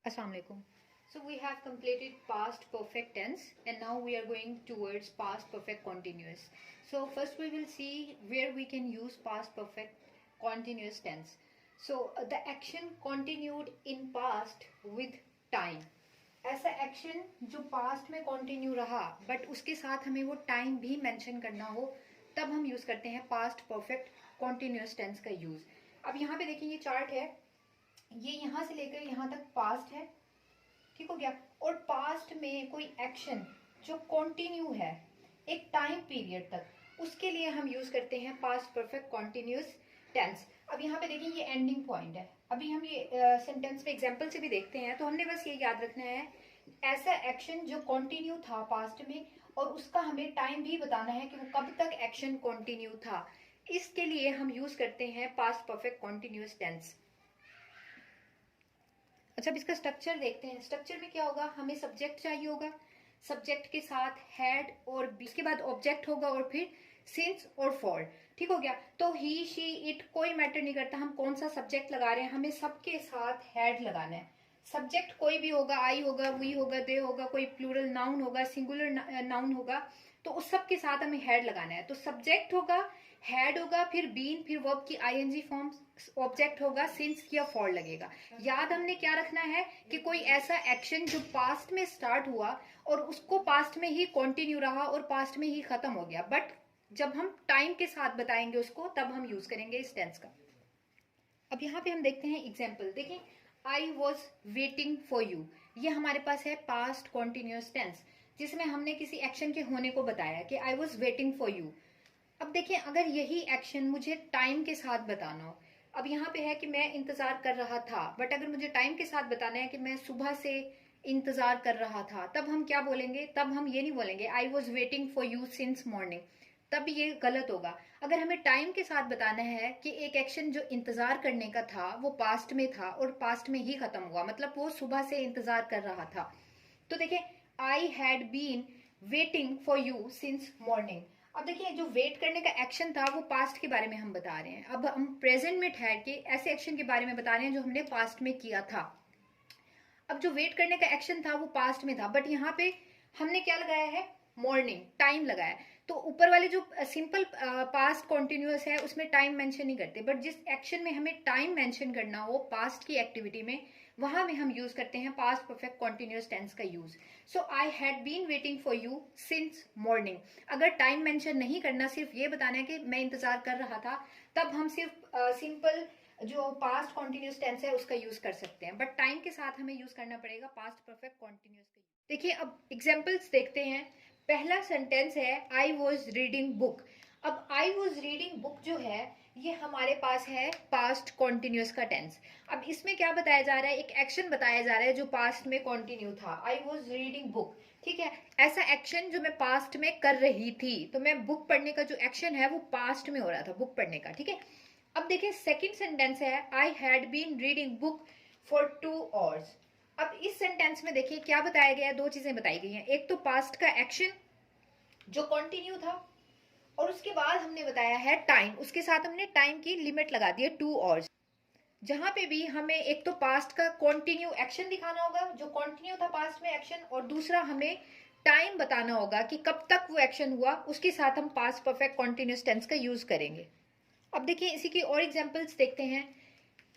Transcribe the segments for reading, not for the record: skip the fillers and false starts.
Assalamu alaikum. So we have completed past perfect tense and now we are going towards past perfect continuous. So first we will see where we can use past perfect continuous tense. So the action continued in past with time. ऐसा action जो past में continue रहा but उसके साथ हमें वो time भी mention करना हो तब हम यूज करते हैं पास्ट परफेक्ट कॉन्टिन्यूस टेंस का यूज। अब यहाँ पे देखिए ये चार्ट है, ये यहाँ से लेकर यहाँ तक पास्ट है, ठीक हो गया। और पास्ट में कोई एक्शन जो कंटिन्यू है एक टाइम पीरियड तक, उसके लिए हम यूज करते हैं पास्ट परफेक्ट कॉन्टिन्यूस टेंस। अब यहाँ पे देखिए ये एंडिंग पॉइंट है, अभी हम ये सेंटेंस में एग्जांपल से भी देखते हैं तो हमने बस ये याद रखना है ऐसा एक्शन जो कंटिन्यू था पास्ट में और उसका हमें टाइम भी बताना है कि वो कब तक एक्शन कंटिन्यू था। इसके लिए हम यूज करते हैं पास्ट परफेक्ट कॉन्टिन्यूस टेंस। अच्छा, अब इसका स्ट्रक्चर देखते हैं। स्ट्रक्चर में क्या होगा, हमें सब्जेक्ट चाहिए होगा, सब्जेक्ट के साथ हैड और इसके बाद ऑब्जेक्ट होगा और फिर सिंस और फॉर, ठीक हो गया। तो ही शी इट कोई मैटर नहीं करता हम कौन सा सब्जेक्ट लगा रहे हैं, हमें सबके साथ हैड लगाना है। सब्जेक्ट कोई भी होगा, आई होगा, वी होगा, दे होगा, कोई प्लूरल नाउन होगा, सिंगुलर नाउन होगा, तो उस सब के साथ हमें हैड लगाना है। तो सब्जेक्ट होगा, हैड होगा, फिर बीन, फिर वर्ब की आईएनजी फॉर्म, ऑब्जेक्ट होगा, सिंस या फॉर लगेगा। याद हमने क्या रखना है कि कोई ऐसा एक्शन जो पास्ट में स्टार्ट हुआ और उसको पास्ट में ही कंटिन्यू रहा और पास्ट में ही खत्म हो गया, बट जब हम टाइम के साथ बताएंगे उसको तब हम यूज करेंगे इस टेंस का। अब यहाँ पे हम देखते हैं एग्जाम्पल। देखिए, I was waiting for you, ये हमारे पास है पास्ट कॉन्टिन्यूस टेंस जिसमें हमने किसी एक्शन के होने को बताया कि I was waiting for you. अब देखिए, अगर यही एक्शन मुझे टाइम के साथ बताना हो, अब यहाँ पे है कि मैं इंतजार कर रहा था, बट अगर मुझे टाइम के साथ बताना है कि मैं सुबह से इंतजार कर रहा था, तब हम क्या बोलेंगे, तब हम ये नहीं बोलेंगे I was waiting for you since morning, तब ये गलत होगा। अगर हमें टाइम के साथ बताना है कि एक एक्शन जो इंतजार करने का था वो पास्ट में था और पास्ट में ही खत्म हुआ, मतलब वो सुबह से इंतजार कर रहा था, तो देखिए I had been waiting for you since morning. अब देखिए, जो वेट करने का एक्शन था वो पास्ट के बारे में हम बता रहे हैं, अब हम प्रेजेंट में ठहर के ऐसे एक्शन के बारे में बता रहे हैं जो हमने पास्ट में किया था। अब जो वेट करने का एक्शन था वो पास्ट में था, बट यहाँ पे हमने क्या लगाया है, मॉर्निंग, टाइम लगाया। तो ऊपर वाले जो सिंपल पास्ट कॉन्टिन्यूस है उसमें टाइम मेंशन नहीं करते, बट जिस एक्शन में हमें टाइम मेंशन करना हो पास्ट की एक्टिविटी में, वहां में हम यूज करते हैं पास्ट परफेक्ट कॉन्टिन्यूस टेंस का use. So I had been waiting for you since morning. अगर टाइम मेंशन नहीं करना, सिर्फ ये बताना है कि मैं इंतजार कर रहा था, तब हम सिर्फ सिंपल जो पास्ट कॉन्टिन्यूस टेंस है उसका यूज कर सकते हैं, बट टाइम के साथ हमें यूज करना पड़ेगा पास्ट परफेक्ट कॉन्टिन्यूस का। देखिए, अब एग्जाम्पल्स देखते हैं। पहला सेंटेंस है आई वॉज रीडिंग बुक। अब आई वॉज रीडिंग बुक जो है ये हमारे पास है पास्ट कॉन्टिन्यूस का टेंस। अब इसमें क्या बताया जा रहा है, एक एक्शन बताया जा रहा है जो पास्ट में कॉन्टिन्यू था, आई वॉज रीडिंग बुक, ठीक है। ऐसा एक्शन जो मैं पास्ट में कर रही थी, तो मैं बुक पढ़ने का जो एक्शन है वो पास्ट में हो रहा था, बुक पढ़ने का, ठीक है। अब देखिए सेकंड सेंटेंस है I had been reading book for 2 hours. अब इस सेंटेंस में देखिए क्या बताया गया है, दो चीजें बताई गई हैं। एक तो पास्ट का एक्शन जो कंटिन्यू था और उसके बाद हमने बताया है टाइम, उसके साथ हमने टाइम की लिमिट लगा दी है 2 आवर्स। जहां पे भी हमें एक तो पास्ट का कंटिन्यू एक्शन दिखाना होगा जो कंटिन्यू था पास्ट में एक्शन, और दूसरा हमें टाइम बताना होगा कि कब तक वो एक्शन हुआ, उसके साथ हम पास्ट परफेक्ट कॉन्टिन्यूस टेंस का यूज करेंगे। अब देखिए इसी की और एग्जांपल्स देखते हैं।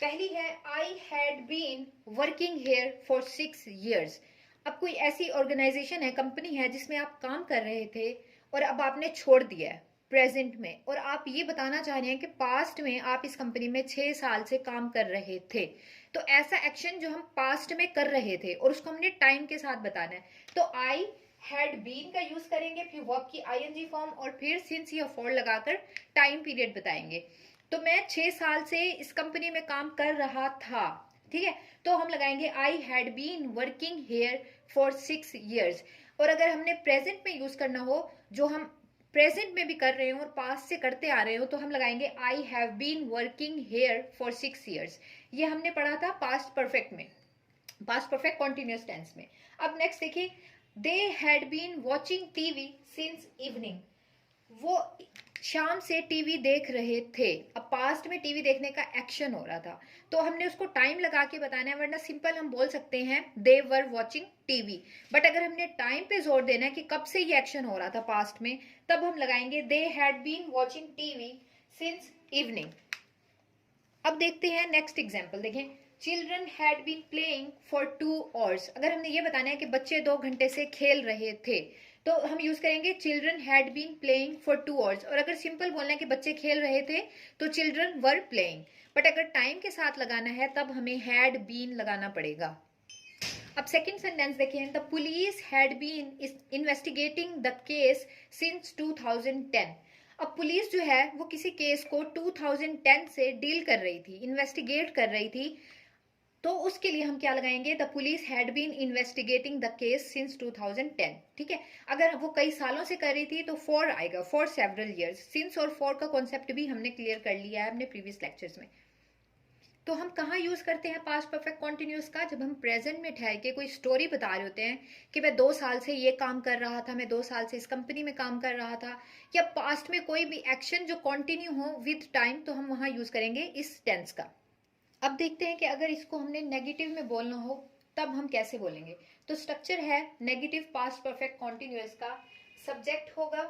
पहली है I had been working here for 6 years। अब कोई ऐसी ऑर्गेनाइजेशन है, कंपनी है जिसमें आप काम कर रहे थे और अब आपने छोड़ दिया है प्रेजेंट में, और आप ये बताना चाह रहे हैं कि पास्ट में आप इस कंपनी में 6 साल से काम कर रहे थे। तो ऐसा एक्शन जो हम पास्ट में कर रहे थे और उसको हमने टाइम के साथ बताना है, तो आई हैड बीन का यूज करेंगे, फिर वर्ब की आईएनजी फॉर्म और फिर सिंस या फॉर लगाकर टाइम पीरियड बताएंगे। तो मैं 6 साल से इस कंपनी में काम कर रहा था, ठीक है, तो हम लगाएंगे I had been working here for 6 years। और अगर हमने प्रेजेंट में यूज करना हो, जो हम प्रेजेंट में भी कर रहे हो और पास्ट से करते आ रहे हो, तो हम लगाएंगे I have been working here for 6 years। ये हमने पढ़ा था पास्ट परफेक्ट में, पास्ट परफेक्ट कॉन्टिन्यूस टेंस में। अब नेक्स्ट देखिए, they had been watching TV since evening. वो शाम से टीवी देख रहे थे। अब पास्ट में टीवी देखने का एक्शन हो रहा था, तो हमने उसको टाइम लगा के बताना है, वरना सिंपल हम बोल सकते हैं दे वर वॉचिंग टीवी। बट अगर हमने टाइम पे जोर देना है कि कब से ये एक्शन हो रहा था पास्ट में, तब हम लगाएंगे they had been watching TV since evening. अब देखते हैं नेक्स्ट एग्जाम्पल। देखें, children had been playing for 2 hours. अगर हमने ये बताना है कि बच्चे 2 घंटे से खेल रहे थे, तो हम यूज करेंगे children had been playing for 2 hours. और अगर सिंपल बोलना है कि बच्चे खेल रहे थे, तो चिल्ड्रन वर प्लेइंग। बट अगर टाइम के साथ लगाना है, तब हमें हैड बीन लगाना पड़ेगा। अब सेकंड सेंटेंस देखें, the police had been investigating the case since 2010। अब पुलिस जो है वो किसी केस को 2010 से डील कर रही थी, इन्वेस्टिगेट कर रही थी, तो उसके लिए हम क्या लगाएंगे, the police had been investigating the case since 2010। ठीक है, अगर वो कई सालों से कर रही थी तो फॉर आएगा, फॉर सेवरल ईयर्स। सिंस और फॉर का कॉन्सेप्ट भी हमने क्लियर कर लिया है अपने प्रीवियस लेक्चर्स में। तो हम कहाँ यूज करते हैं पास्ट परफेक्ट कॉन्टिन्यूस का, जब हम प्रेजेंट में ठहर के कोई स्टोरी बता रहे होते हैं कि मैं 2 साल से ये काम कर रहा था, मैं 2 साल से इस कंपनी में काम कर रहा था, या पास्ट में कोई भी एक्शन जो कंटिन्यू हो विद टाइम, तो हम वहां यूज करेंगे इस टेंस का। अब देखते हैं कि अगर इसको हमने नेगेटिव में बोलना हो, तब हम कैसे बोलेंगे। तो स्ट्रक्चर है नेगेटिव पास्ट परफेक्ट कॉन्टिन्यूस का, सब्जेक्ट होगा,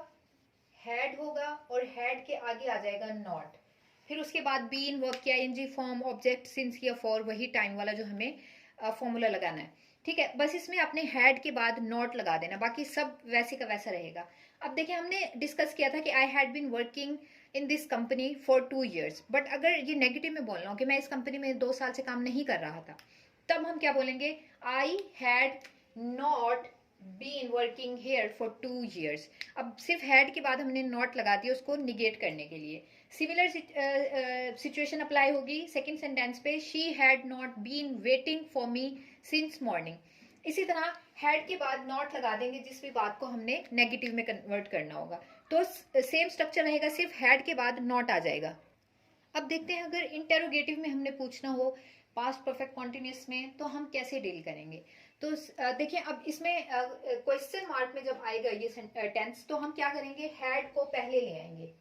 हैड होगा, और हैड के आगे आ जाएगा नॉट। फिर उसके बाद बीन, वर्ब की आईएनजी फॉर्म, ऑब्जेक्ट, सिंस या फॉर, वही टाइम वाला जो हमें फॉर्मूला लगाना है। ठीक है, बस इसमें आपने हैड के बाद नॉट लगा देना, बाकी सब वैसे का वैसा रहेगा। अब देखिए, हमने डिस्कस किया था कि I had been working in this company for 2 years। But अगर ये नेगेटिव में बोलना हो कि मैं इस कंपनी में 2 साल से काम नहीं कर रहा था, तब हम क्या बोलेंगे, I had not been working here for 2 years। अब सिर्फ हैड के बाद हमने नॉट लगा दिया उसको निगेट करने के लिए। सिमिलर सिचुएशन अप्लाई होगी सेकंड सेंटेंस पे, she had not been waiting for me since morning. इसी तरह हैड के बाद नॉट लगा देंगे जिस भी बात को हमने नेगेटिव में कन्वर्ट करना होगा। तो सेम स्ट्रक्चर रहेगा, सिर्फ हैड के बाद नॉट आ जाएगा। अब देखते हैं, अगर इंटेरोगेटिव में हमने पूछना हो पास्ट परफेक्ट कॉन्टिन्यूस में, तो हम कैसे डील करेंगे। तो देखिए, अब इसमें क्वेश्चन मार्क में जब आएगा ये टेंस, तो हम क्या करेंगे, हैड को पहले ले आएंगे।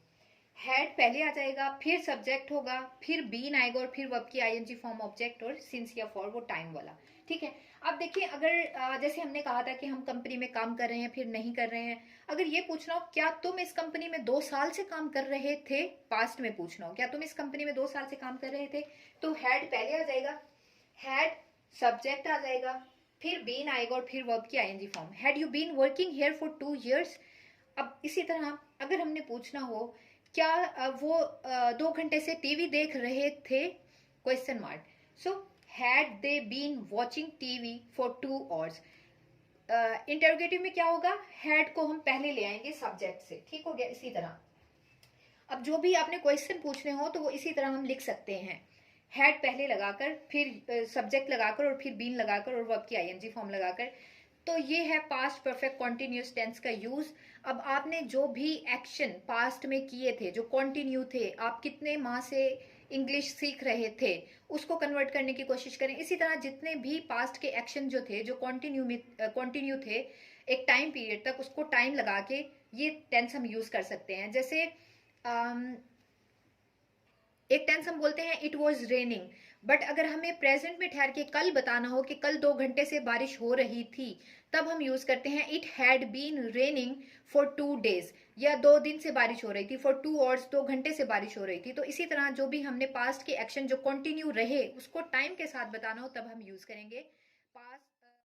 हैड पहले आ जाएगा, फिर सब्जेक्ट होगा, फिर बीन आएगा, और फिर वर्ब की आईएनजी फॉर्म, ऑब्जेक्ट, और सिंस या फॉर वो टाइम वाला। ठीक है, अब देखिए, अगर जैसे हमने कहा था कि हम कंपनी में काम कर रहे हैं, फिर नहीं कर रहे हैं, अगर ये पूछना हो क्या तुम इस कंपनी में 2 साल से काम कर रहे थे, पास्ट में पूछना हो क्या तुम इस कंपनी में 2 साल से काम कर रहे थे, तो हैड पहले आ जाएगा, हैड सब्जेक्ट आ जाएगा, फिर बीन आएगा, और फिर वर्ब की ING form, had you been working here for 2 years। अब इसी तरह अगर हमने पूछना हो क्या वो 2 घंटे से टीवी देख रहे थे, question mark, so had they been watching TV for 2 hours। Interrogative में क्या होगा, हैड को हम पहले ले आएंगे सब्जेक्ट से। ठीक हो गया। इसी तरह अब जो भी आपने क्वेश्चन पूछने हो, तो वो इसी तरह हम लिख सकते हैं, हैड पहले लगाकर, फिर सब्जेक्ट लगाकर, और फिर बीन लगाकर, और वर्ब की आईएनजी फॉर्म लगाकर। तो ये है पास्ट परफेक्ट कॉन्टिन्यूस टेंस का यूज। अब आपने जो भी एक्शन पास्ट में किए थे, जो कॉन्टिन्यू थे, आप कितने माह से इंग्लिश सीख रहे थे, उसको कन्वर्ट करने की कोशिश करें। इसी तरह जितने भी पास्ट के एक्शन जो थे, जो कॉन्टिन्यू थे एक टाइम पीरियड तक, उसको टाइम लगा के ये टेंस हम यूज कर सकते हैं। जैसे एक टेंस हम बोलते हैं इट वॉज रेनिंग, बट अगर हमें प्रेजेंट में ठहर के कल बताना हो कि कल 2 घंटे से बारिश हो रही थी, तब हम यूज करते हैं it had been raining for 2 days, या 2 दिन से बारिश हो रही थी, फॉर 2 hours 2 घंटे से बारिश हो रही थी। तो इसी तरह जो भी हमने पास्ट के एक्शन जो कंटिन्यू रहे, उसको टाइम के साथ बताना हो, तब हम यूज करेंगे